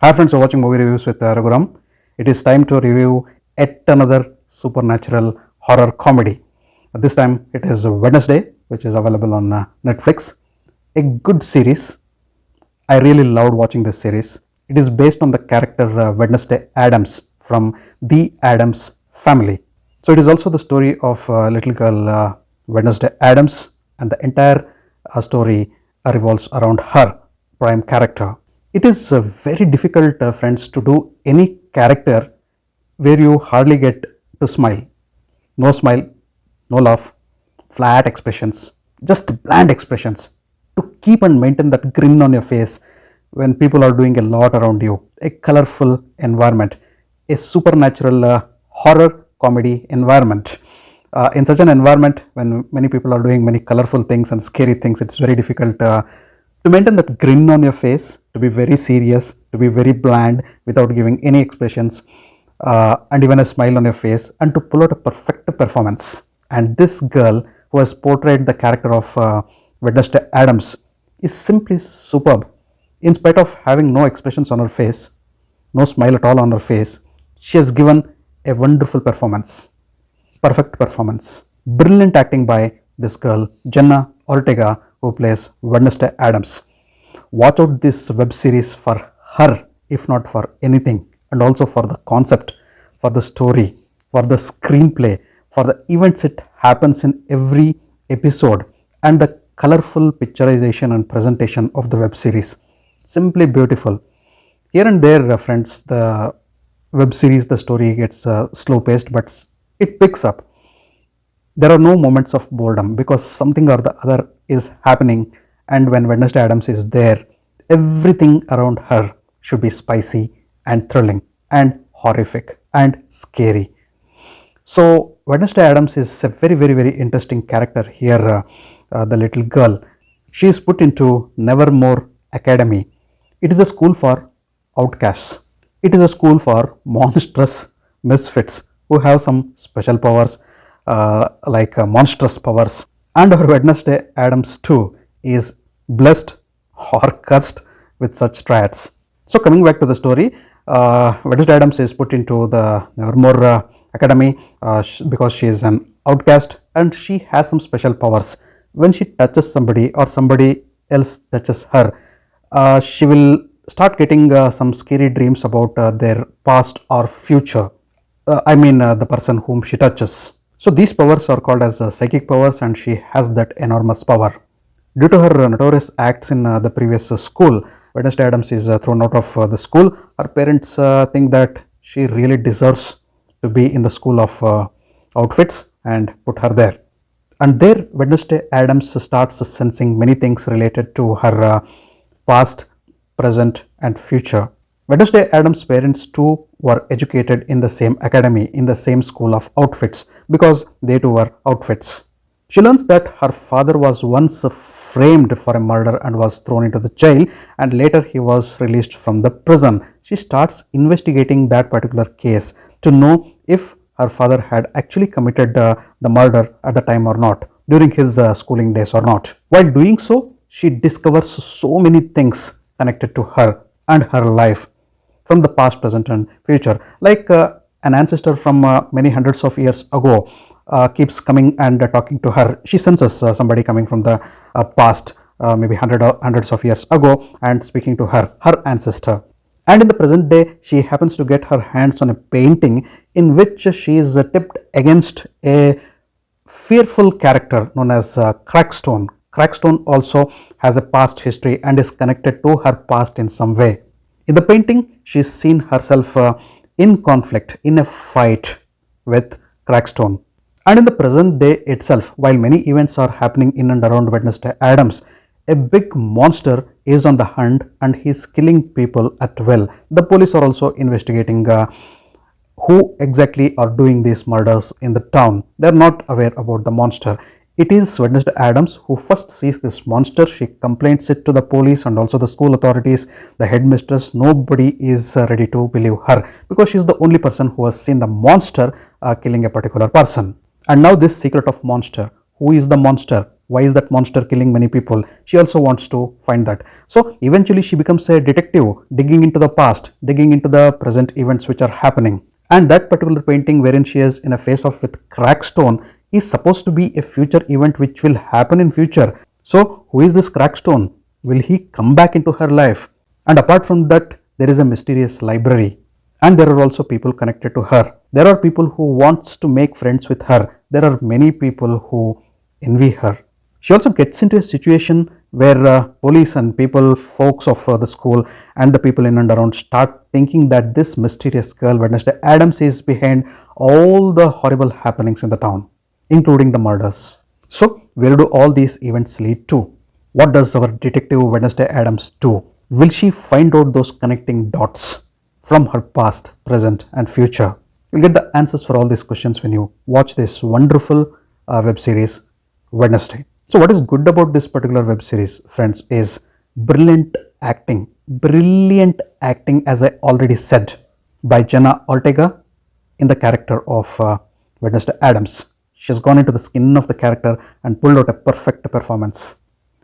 Hi friends, you're watching movie reviews with Raghuram. It is time to review yet another supernatural horror comedy. This time it is Wednesday, which is available on Netflix. A good series. I really loved watching this series. It is based on the character Wednesday Addams from The Addams Family. So it is also the story of little girl Wednesday Addams, and the entire story revolves around her prime character. It is very difficult, friends, to do any character where you hardly get to smile. No smile, no laugh, flat expressions, just bland expressions. To keep and maintain that grin on your face when people are doing a lot around you. A colorful environment, a supernatural horror comedy environment. In such an environment, when many people are doing many colorful things and scary things, it's very difficult to maintain that grin on your face, to be very serious, to be very bland without giving any expressions, and even a smile on your face, and to pull out a perfect performance. And this girl who has portrayed the character of Wednesday Addams is simply superb. In spite of having no expressions on her face, no smile at all on her face, she has given a wonderful performance. Perfect performance. Brilliant acting by this girl, Jenna Ortega, who plays Wednesday Addams. Watch out this web series for her, if not for anything, and also for the concept, for the story, for the screenplay, for the events it happens in every episode, and the colorful picturization and presentation of the web series. Simply beautiful. Here and there, friends, the web series, the story gets slow paced, but it picks up. There are no moments of boredom because something or the other is happening, and when Wednesday Addams is there, everything around her should be spicy and thrilling and horrific and scary. So Wednesday Addams is a very interesting character here. The little girl, she is put into Nevermore Academy. It is a school for outcasts. It is a school for monstrous misfits who have some special powers, like monstrous powers. And our Wednesday Addams too is blessed or cursed with such traits. So coming back to the story, Wednesday Addams is put into the Nevermore Academy because she is an outcast and she has some special powers. When she touches somebody or somebody else touches her, she will start getting some scary dreams about their past or future. The person whom she touches. So these powers are called as psychic powers, and she has that enormous power. Due to her notorious acts in the previous school, Wednesday Addams is thrown out of the school. Her parents think that she really deserves to be in the school of outfits and put her there. And there, Wednesday Addams starts sensing many things related to her past, present, and future. Wednesday Addams' parents too were educated in the same academy, in the same school of outfits, because they too were outfits. She learns that her father was once framed for a murder and was thrown into the jail, and later he was released from the prison. She starts investigating that particular case to know if her father had actually committed the murder at the time or not, during his schooling days or not. While doing so, she discovers so many things connected to her and her life from the past, present, and future. Like an ancestor from many hundreds of years ago keeps coming and talking to her. She senses somebody coming from the past, maybe hundreds of years ago, and speaking to her, her ancestor. And in the present day, she happens to get her hands on a painting in which she is tipped against a fearful character known as Crackstone. Crackstone also has a past history and is connected to her past in some way. In the painting, she is seen herself in conflict, in a fight with Crackstone. And in the present day itself, while many events are happening in and around Wednesday Addams, a big monster is on the hunt and he is killing people at will. The police are also investigating who exactly are doing these murders in the town. They are not aware about the monster. It is Wednesday Addams who first sees this monster. She complains it to the police and also the school authorities, the headmistress. Nobody is ready to believe her because she is the only person who has seen the monster killing a particular person. And now this secret of monster. Who is the monster? Why is that monster killing many people? She also wants to find that. So eventually she becomes a detective, digging into the past, digging into the present events which are happening. And that particular painting wherein she is in a face off with cracked stone is supposed to be a future event which will happen in future. So who is this cracked stone? Will he come back into her life? And apart from that, there is a mysterious library, and there are also people connected to her. There are people who wants to make friends with her. There are many people who envy her. She also gets into a situation where police and people, folks of the school and the people in and around start thinking that this mysterious girl Wednesday Adams is behind all the horrible happenings in the town, including the murders. So where do all these events lead to? What does our detective Wednesday Adams do? Will she find out those connecting dots from her past, present and future? You'll get the answers for all these questions when you watch this wonderful web series Wednesday. So what is good about this particular web series, friends, is brilliant acting. Brilliant acting, as I already said, by Jenna Ortega in the character of Wednesday Adams. She has gone into the skin of the character and pulled out a perfect performance.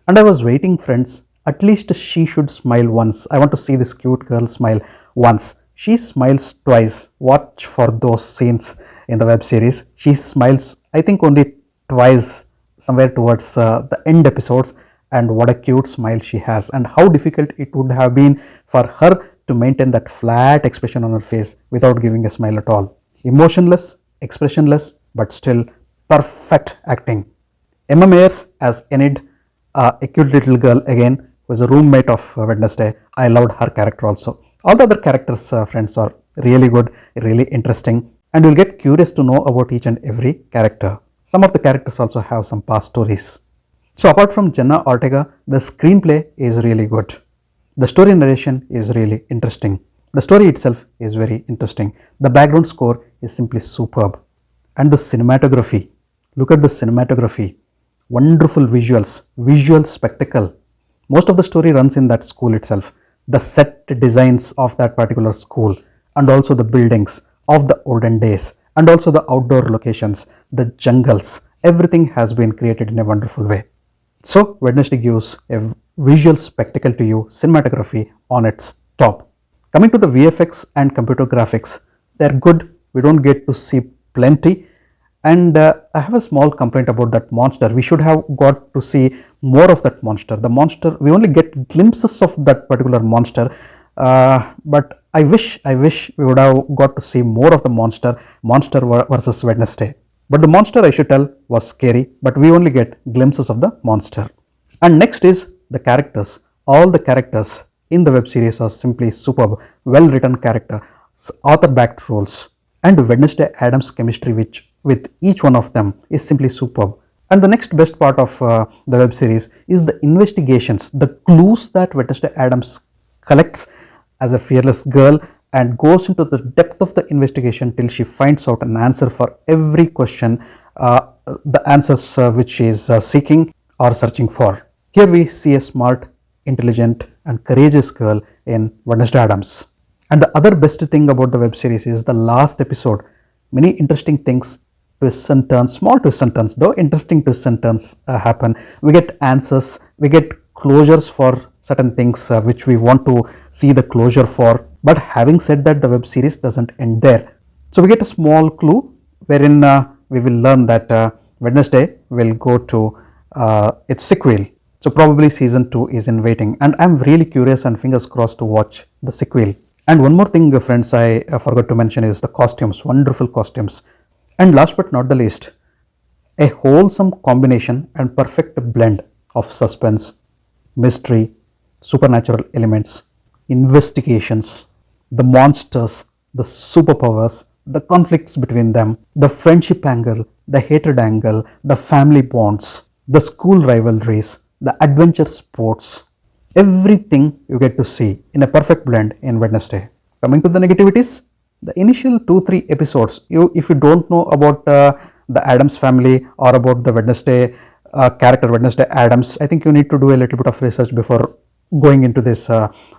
And I was waiting, friends, at least she should smile once. I want to see this cute girl smile once. She smiles twice. Watch for those scenes in the web series. She smiles, I think, only twice, somewhere towards the end episodes. And what a cute smile she has, and how difficult it would have been for her to maintain that flat expression on her face without giving a smile at all. Emotionless, expressionless, but still perfect acting. Emma Mayers as Enid, a cute little girl again, who is a roommate of Wednesday. I loved her character also. All the other characters, friends, are really good, really interesting, and you'll get curious to know about each and every character. Some of the characters also have some past stories. So apart from Jenna Ortega, the screenplay is really good. The story narration is really interesting. The story itself is very interesting. The background score is simply superb. And the cinematography, look at the cinematography. Wonderful visuals, visual spectacle. Most of the story runs in that school itself. The set designs of that particular school, and also the buildings of the olden days, and also the outdoor locations, the jungles, everything has been created in a wonderful way. So Wednesday gives a visual spectacle to you, cinematography on its top. Coming to the VFX and computer graphics, they're good. We don't get to see plenty. And I have a small complaint about that monster. We should have got to see more of that monster. The monster, we only get glimpses of that particular monster. But I wish we would have got to see more of the monster versus Wednesday. But the monster, I should tell, was scary, but we only get glimpses of the monster. And next is the characters. All the characters in the web series are simply superb, well written characters, author backed roles, and Wednesday Adams' chemistry with each one of them is simply superb. And the next best part of the web series is the investigations, the clues that Wednesday Adams collects as a fearless girl and goes into the depth of the investigation till she finds out an answer for every question, the answers which she is seeking or searching for. Here we see a smart, intelligent and courageous girl in Wednesday Adams. And the other best thing about the web series is the last episode. Many interesting things, twists and turns, small twists and turns, though interesting twists and turns happen. We get answers, we get closures for certain things which we want to see the closure for. But having said that, the web series doesn't end there. So we get a small clue wherein we will learn that Wednesday will go to its sequel. So probably season 2 is in waiting, and I'm really curious and fingers crossed to watch the sequel. And one more thing, friends, I forgot to mention is the costumes, wonderful costumes. And last but not the least, a wholesome combination and perfect blend of suspense, mystery, supernatural elements, investigations, the monsters, the superpowers, the conflicts between them, the friendship angle, the hatred angle, the family bonds, the school rivalries, the adventure sports, everything you get to see in a perfect blend in Wednesday. Coming to the negativities, the initial 2-3 episodes, if you don't know about the Adams family or about the Wednesday character Wednesday Adams, I think you need to do a little bit of research before going into this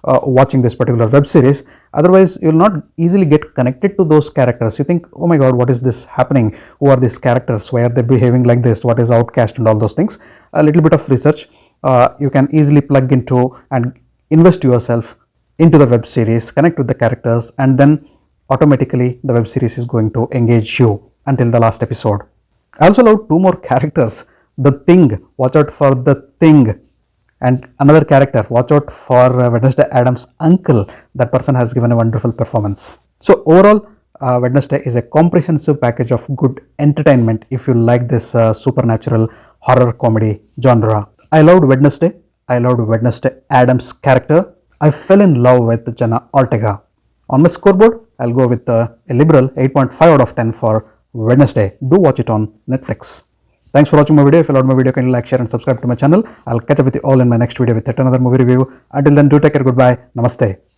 watching this particular web series. Otherwise you will not easily get connected to those characters. You think, oh my god, what is this happening, who are these characters, why are they behaving like this, what is outcast and all those things. A little bit of research, you can easily plug into and invest yourself into the web series, connect with the characters, and then automatically the web series is going to engage you until the last episode. I also love two more characters. The Thing, watch out for the Thing. And another character, watch out for Wednesday Addams' uncle. That person has given a wonderful performance. So overall, Wednesday is a comprehensive package of good entertainment if you like this supernatural horror comedy genre. I loved Wednesday. I loved Wednesday Addams' character. I fell in love with Jenna Ortega. On my scoreboard, I'll go with a liberal 8.5 out of 10 for Wednesday. Do watch it on Netflix. Thanks for watching my video. If you loved my video, kindly like, share and subscribe to my channel. I'll catch up with you all in my next video with yet another movie review. Until then, do take care. Goodbye. Namaste.